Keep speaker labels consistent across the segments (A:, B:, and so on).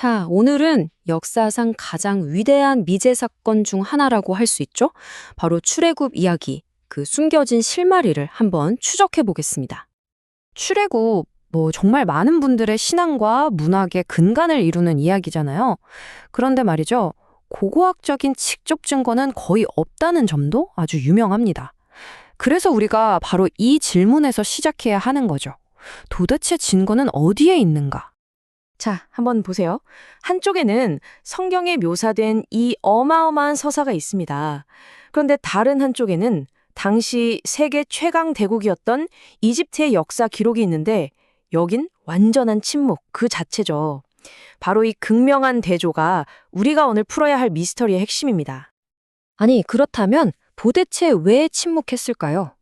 A: 자, 오늘은 역사상 가장 위대한 미제 사건 중 하나라고 할 수 있죠? 바로 출애굽 이야기, 그 숨겨진 실마리를 한번 추적해 보겠습니다. 출애굽, 정말 많은 분들의 신앙과 문학의 근간을 이루는 이야기잖아요. 그런데 말이죠, 고고학적인 직접 증거는 거의 없다는 점도 아주 유명합니다. 그래서 우리가 바로 이 질문에서 시작해야 하는 거죠. 도대체 증거는 어디에 있는가?
B: 자, 한번 보세요. 한쪽에는 성경에 묘사된 이 어마어마한 서사가 있습니다. 그런데 다른 한쪽에는 당시 세계 최강 대국이었던 이집트의 역사 기록이 있는데 여긴 완전한 침묵 그 자체죠. 바로 이 극명한 대조가 우리가 오늘 풀어야 할 미스터리의 핵심입니다.
A: 아니, 그렇다면 도대체 왜 침묵했을까요?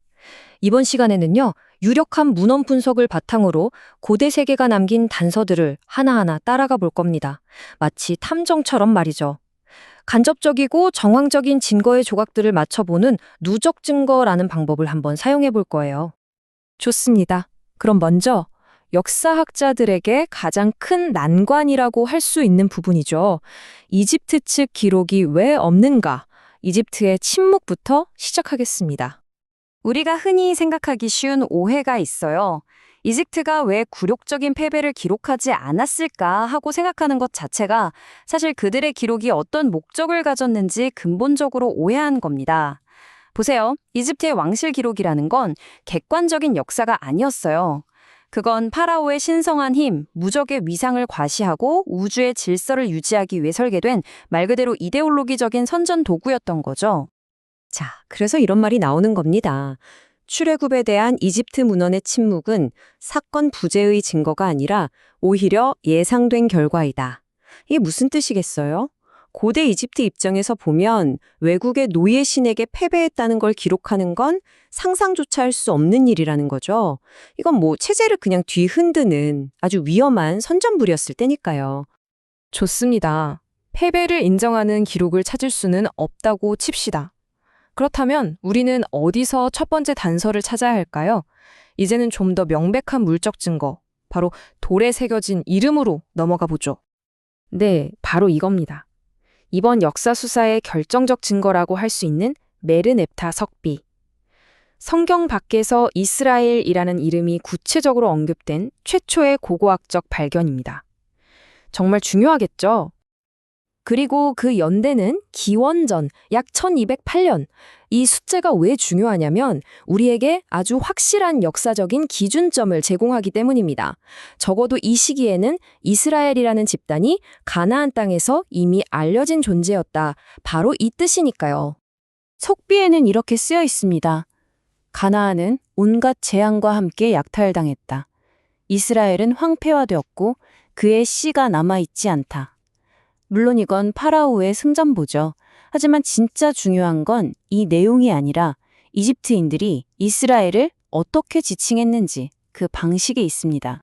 A: 이번 시간에는요, 유력한 문헌 분석을 바탕으로 고대 세계가 남긴 단서들을 하나하나 따라가 볼 겁니다. 마치 탐정처럼 말이죠. 간접적이고 정황적인 증거의 조각들을 맞춰보는 누적 증거라는 방법을 한번 사용해 볼 거예요. 좋습니다. 그럼 먼저 역사학자들에게 가장 큰 난관이라고 할 수 있는 부분이죠. 이집트 측 기록이 왜 없는가? 이집트의 침묵부터 시작하겠습니다. 우리가 흔히 생각하기 쉬운 오해가 있어요. 이집트가 왜 굴욕적인 패배를 기록하지 않았을까 하고 생각하는 것 자체가 사실 그들의 기록이 어떤 목적을 가졌는지 근본적으로 오해한 겁니다. 보세요. 이집트의 왕실 기록이라는 건 객관적인 역사가 아니었어요. 그건 파라오의 신성한 힘, 무적의 위상을 과시하고 우주의 질서를 유지하기 위해 설계된 말 그대로 이데올로기적인 선전 도구였던 거죠. 자, 그래서 이런 말이 나오는 겁니다. 출애굽에 대한 이집트 문헌의 침묵은 사건 부재의 증거가 아니라 오히려 예상된 결과이다. 이게 무슨 뜻이겠어요? 고대 이집트 입장에서 보면 외국의 노예 신에게 패배했다는 걸 기록하는 건 상상조차 할 수 없는 일이라는 거죠. 이건 체제를 그냥 뒤흔드는 아주 위험한 선전불이었을 때니까요. 좋습니다. 패배를 인정하는 기록을 찾을 수는 없다고 칩시다. 그렇다면 우리는 어디서 첫 번째 단서를 찾아야 할까요? 이제는 좀 더 명백한 물적 증거, 바로 돌에 새겨진 이름으로 넘어가 보죠. 네, 바로 이겁니다. 이번 역사 수사의 결정적 증거라고 할 수 있는 메르넵타 석비. 성경 밖에서 이스라엘이라는 이름이 구체적으로 언급된 최초의 고고학적 발견입니다. 정말 중요하겠죠? 그리고 그 연대는 기원전 약 1208년. 이 숫자가 왜 중요하냐면 우리에게 아주 확실한 역사적인 기준점을 제공하기 때문입니다. 적어도 이 시기에는 이스라엘이라는 집단이 가나안 땅에서 이미 알려진 존재였다. 바로 이 뜻이니까요. 석비에는 이렇게 쓰여 있습니다. 가나안은 온갖 재앙과 함께 약탈당했다. 이스라엘은 황폐화되었고 그의 씨가 남아있지 않다. 물론 이건 파라오의 승전보죠. 하지만 진짜 중요한 건 이 내용이 아니라 이집트인들이 이스라엘을 어떻게 지칭했는지 그 방식에 있습니다.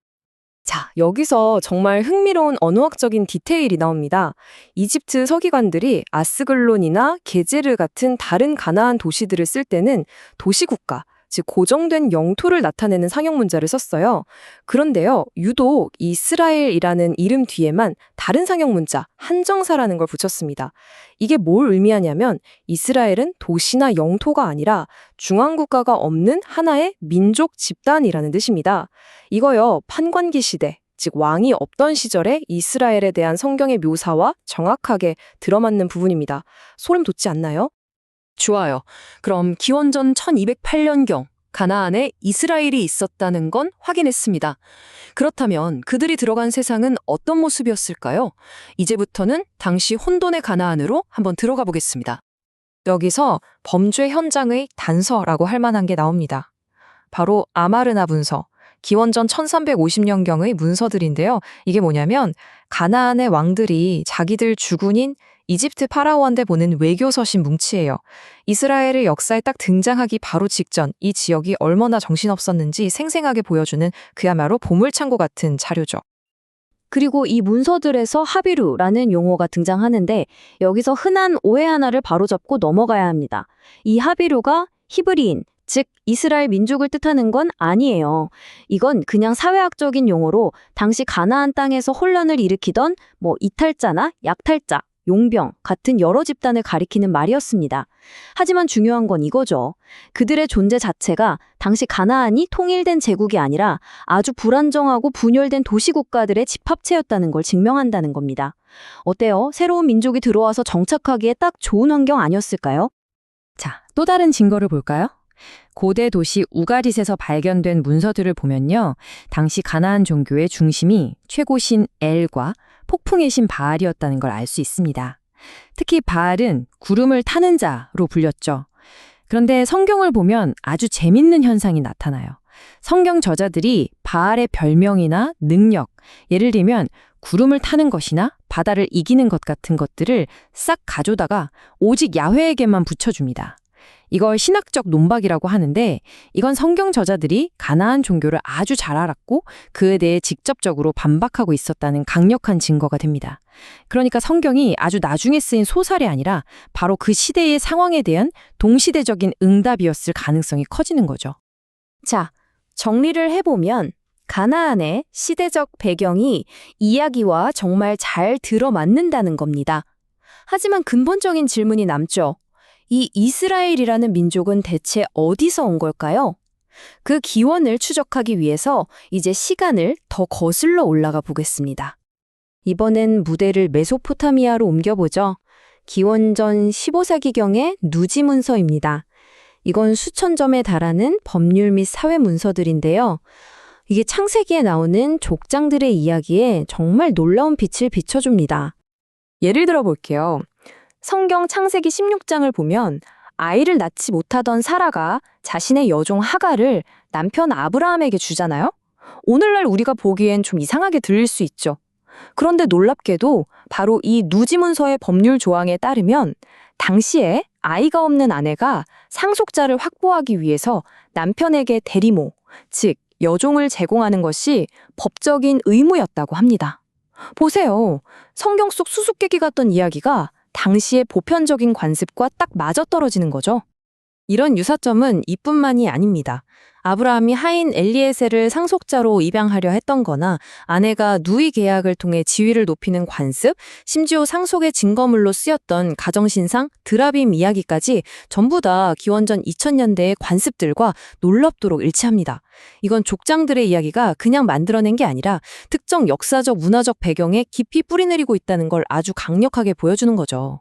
A: 자, 여기서 정말 흥미로운 언어학적인 디테일이 나옵니다. 이집트 서기관들이 아스글론이나 게제르 같은 다른 가나안 도시들을 쓸 때는 도시국가, 즉 고정된 영토를 나타내는 상형 문자를 썼어요. 그런데요, 유독 이스라엘이라는 이름 뒤에만 다른 상형 문자, 한정사라는 걸 붙였습니다. 이게 뭘 의미하냐면 이스라엘은 도시나 영토가 아니라 중앙국가가 없는 하나의 민족 집단이라는 뜻입니다. 이거요, 판관기 시대, 즉 왕이 없던 시절에 이스라엘에 대한 성경의 묘사와 정확하게 들어맞는 부분입니다. 소름 돋지 않나요? 좋아요. 그럼 기원전 1208년경 가나안에 이스라엘이 있었다는 건 확인했습니다. 그렇다면 그들이 들어간 세상은 어떤 모습이었을까요? 이제부터는 당시 혼돈의 가나안으로 한번 들어가 보겠습니다. 여기서 범죄 현장의 단서라고 할 만한 게 나옵니다. 바로 아마르나 문서, 기원전 1350년경의 문서들인데요. 이게 뭐냐면 가나안의 왕들이 자기들 주군인 이집트 파라오한테 보낸 외교서신 뭉치예요. 이스라엘의 역사에 딱 등장하기 바로 직전 이 지역이 얼마나 정신없었는지 생생하게 보여주는 그야말로 보물창고 같은 자료죠.
B: 그리고 이 문서들에서 하비루라는 용어가 등장하는데 여기서 흔한 오해 하나를 바로잡고 넘어가야 합니다. 이 하비루가 히브리인,
C: 즉 이스라엘 민족을 뜻하는 건 아니에요. 이건 그냥 사회학적인 용어로 당시 가나안 땅에서 혼란을 일으키던 이탈자나 약탈자, 용병 같은 여러 집단을 가리키는 말이었습니다. 하지만 중요한 건 이거죠. 그들의 존재 자체가 당시 가나안이 통일된 제국이 아니라 아주 불안정하고 분열된 도시국가들의 집합체였다는 걸 증명한다는 겁니다. 어때요? 새로운 민족이 들어와서 정착하기에 딱 좋은 환경 아니었을까요?
A: 자, 또 다른 증거를 볼까요? 고대 도시 우가릿에서 발견된 문서들을 보면요. 당시 가나안 종교의 중심이 최고신 엘과 폭풍의 신 바알이었다는 걸 알 수 있습니다. 특히 바알은 구름을 타는 자로 불렸죠. 그런데 성경을 보면 아주 재밌는 현상이 나타나요. 성경 저자들이 바알의 별명이나 능력, 예를 들면 구름을 타는 것이나 바다를 이기는 것 같은 것들을 싹 가져다가 오직 야훼에게만 붙여줍니다. 이걸 신학적 논박이라고 하는데 이건 성경 저자들이 가나안 종교를 아주 잘 알았고 그에 대해 직접적으로 반박하고 있었다는 강력한 증거가 됩니다. 그러니까 성경이 아주 나중에 쓰인 소설이 아니라 바로 그 시대의 상황에 대한 동시대적인 응답이었을 가능성이 커지는 거죠.
C: 자, 정리를 해보면 가나안의 시대적 배경이 이야기와 정말 잘 들어맞는다는 겁니다. 하지만 근본적인 질문이 남죠. 이 이스라엘이라는 민족은 대체 어디서 온 걸까요? 그 기원을 추적하기 위해서 이제 시간을 더 거슬러 올라가 보겠습니다. 이번엔 무대를 메소포타미아로 옮겨보죠. 기원전 15세기경의 누지 문서입니다. 이건 수천 점에 달하는 법률 및 사회 문서들인데요. 이게 창세기에 나오는 족장들의 이야기에 정말 놀라운 빛을 비춰줍니다. 예를 들어 볼게요. 성경 창세기 16장을 보면 아이를 낳지 못하던 사라가 자신의 여종 하갈을 남편 아브라함에게 주잖아요. 오늘날 우리가 보기엔 좀 이상하게 들릴 수 있죠. 그런데 놀랍게도 바로 이 누지문서의 법률 조항에 따르면 당시에 아이가 없는 아내가 상속자를 확보하기 위해서 남편에게 대리모, 즉 여종을 제공하는 것이 법적인 의무였다고 합니다. 보세요. 성경 속 수수께끼 같던 이야기가 당시의 보편적인 관습과 딱 맞아떨어지는 거죠. 이런 유사점은 이뿐만이 아닙니다. 아브라함이 하인 엘리에셀을 상속자로 입양하려 했던 거나 아내가 누이 계약을 통해 지위를 높이는 관습, 심지어 상속의 증거물로 쓰였던 가정신상 드라빔 이야기까지 전부 다 기원전 2000년대의 관습들과 놀랍도록 일치합니다. 이건 족장들의 이야기가 그냥 만들어낸 게 아니라 특정 역사적 문화적 배경에 깊이 뿌리내리고 있다는 걸 아주 강력하게 보여주는 거죠.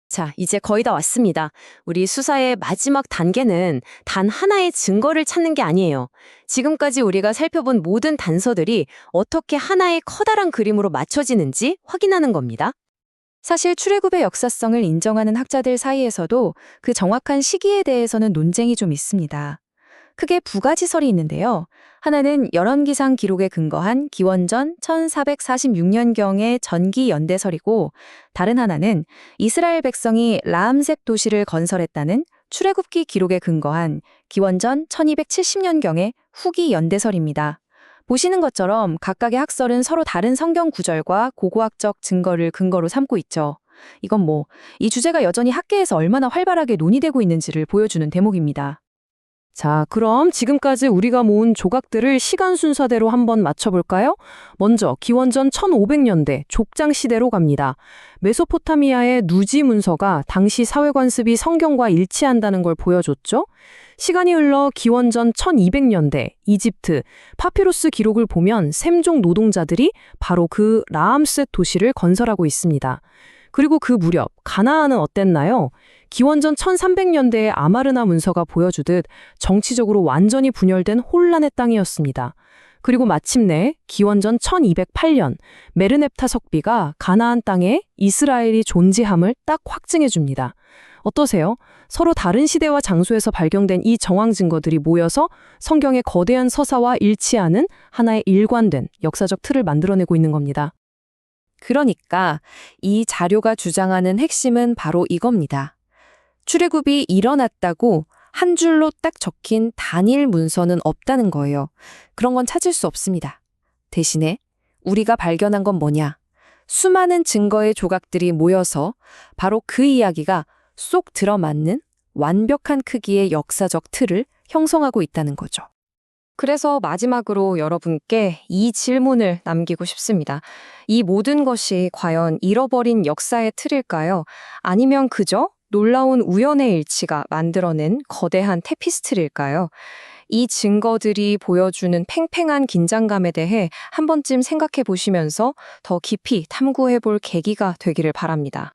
C: 자, 이제 거의 다 왔습니다. 우리 수사의 마지막 단계는 단 하나의 증거를 찾는 게 아니에요. 지금까지 우리가 살펴본 모든 단서들이 어떻게 하나의 커다란 그림으로 맞춰지는지 확인하는 겁니다. 사실 출애굽의 역사성을 인정하는 학자들 사이에서도 그 정확한 시기에 대해서는 논쟁이 좀 있습니다. 크게 두 가지 설이 있는데요. 하나는 열왕기상 기록에 근거한 기원전 1446년경의 전기 연대설이고 다른 하나는 이스라엘 백성이 라암셋 도시를 건설했다는 출애굽기 기록에 근거한 기원전 1270년경의 후기 연대설입니다. 보시는 것처럼 각각의 학설은 서로 다른 성경 구절과 고고학적 증거를 근거로 삼고 있죠. 이건 이 주제가 여전히 학계에서 얼마나 활발하게 논의되고 있는지를 보여주는 대목입니다. 자, 그럼 지금까지 우리가 모은 조각들을 시간 순서대로 한번 맞춰볼까요? 먼저 기원전 1500년대 족장 시대로 갑니다. 메소포타미아의 누지 문서가 당시 사회 관습이 성경과 일치한다는 걸 보여줬죠? 시간이 흘러 기원전 1200년대 이집트 파피루스 기록을 보면 셈종 노동자들이 바로 그 라암셋 도시를 건설하고 있습니다. 그리고 그 무렵 가나안은 어땠나요? 기원전 1300년대의 아마르나 문서가 보여주듯 정치적으로 완전히 분열된 혼란의 땅이었습니다. 그리고 마침내 기원전 1208년 메르넵타 석비가 가나안 땅에 이스라엘이 존재함을 딱 확증해 줍니다. 어떠세요? 서로 다른 시대와 장소에서 발견된 이 정황 증거들이 모여서 성경의 거대한 서사와 일치하는 하나의 일관된 역사적 틀을 만들어내고 있는 겁니다. 그러니까 이 자료가 주장하는 핵심은 바로 이겁니다. 출애굽이 일어났다고 한 줄로 딱 적힌 단일 문서는 없다는 거예요. 그런 건 찾을 수 없습니다. 대신에 우리가 발견한 건 뭐냐? 수많은 증거의 조각들이 모여서 바로 그 이야기가 쏙 들어맞는 완벽한 크기의 역사적 틀을 형성하고 있다는 거죠.
A: 그래서 마지막으로 여러분께 이 질문을 남기고 싶습니다. 이 모든 것이 과연 잃어버린 역사의 틀일까요? 아니면 그저 놀라운 우연의 일치가 만들어낸 거대한 테피스트리일까요? 이 증거들이 보여주는 팽팽한 긴장감에 대해 한 번쯤 생각해 보시면서 더 깊이 탐구해 볼 계기가 되기를 바랍니다.